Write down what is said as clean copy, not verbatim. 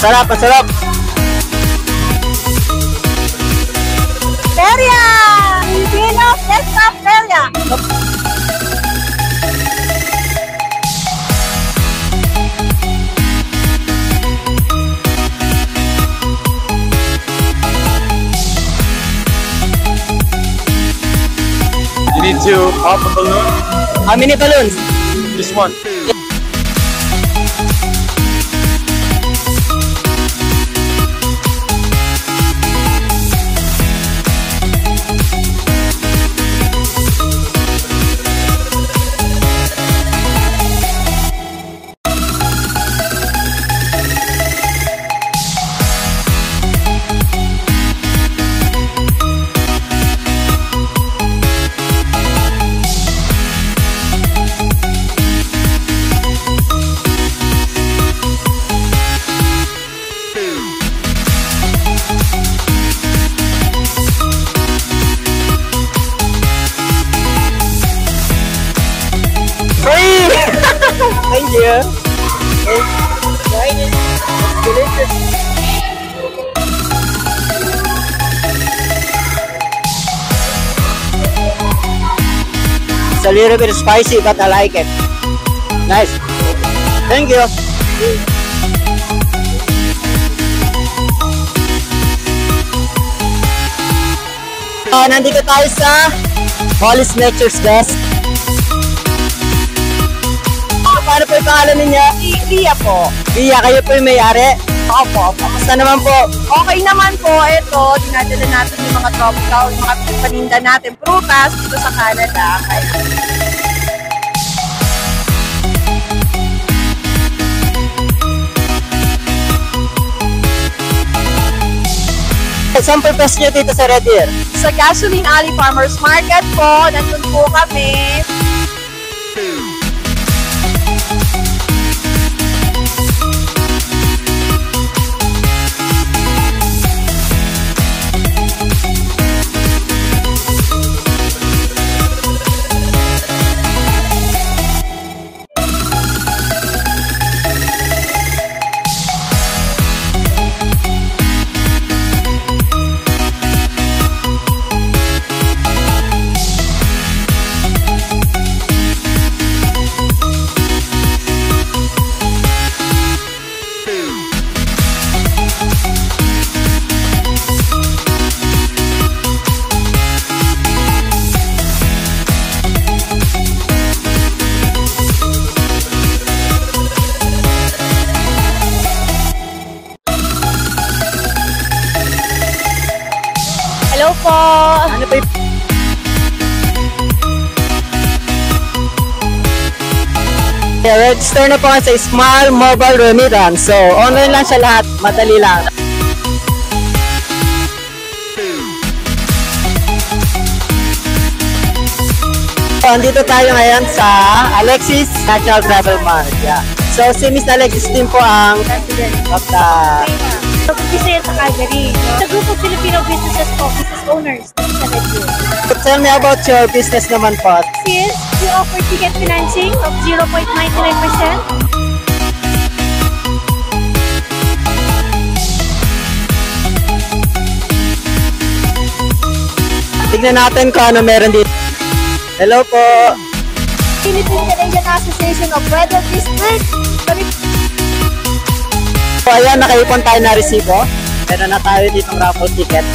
Masarap, masarap. Feria! Filipino Desktop Feria! You need to pop a balloon. How many balloons? Just one. Free! Thank you. Delicious. It's a little bit spicy, but I like it. Nice. Thank you. Nandito tayo sa Hollis Nature's Best. Paano po yung pangalan ninyo? Ria po. Ria, kayo po yung may-ari? Opo. Kamusta naman po? Okay naman po. Ito, dinadala natin yung mga tropical, yung mga paninda natin, prutas dito sa Canada. Saan po pwesto nyo dito sa Red Deer? Sa Gasoline Alley Farmers Market po, nandun po kami. Hello po! Ano pa yung... Register na po sa Small Mobile Remittance. So, online lang siya lahat. Madali lang. So, andito tayo ngayon sa Alexis National Travel Mart. Yeah. So, si Miss Alexis din po ang President of the... Bisaya sa Calgary. Sa group of Filipino businesses po, business owners sa Red Deer. Tell me about your business naman po. Yes, we offer ticket financing of 0.99%. Tignan natin kung ano meron dito. Hello po. Philippine Canadian Association of Weather Districts. So, ayan, nakaipon tayo na resibo. Meron na tayo ditong raffle ticket.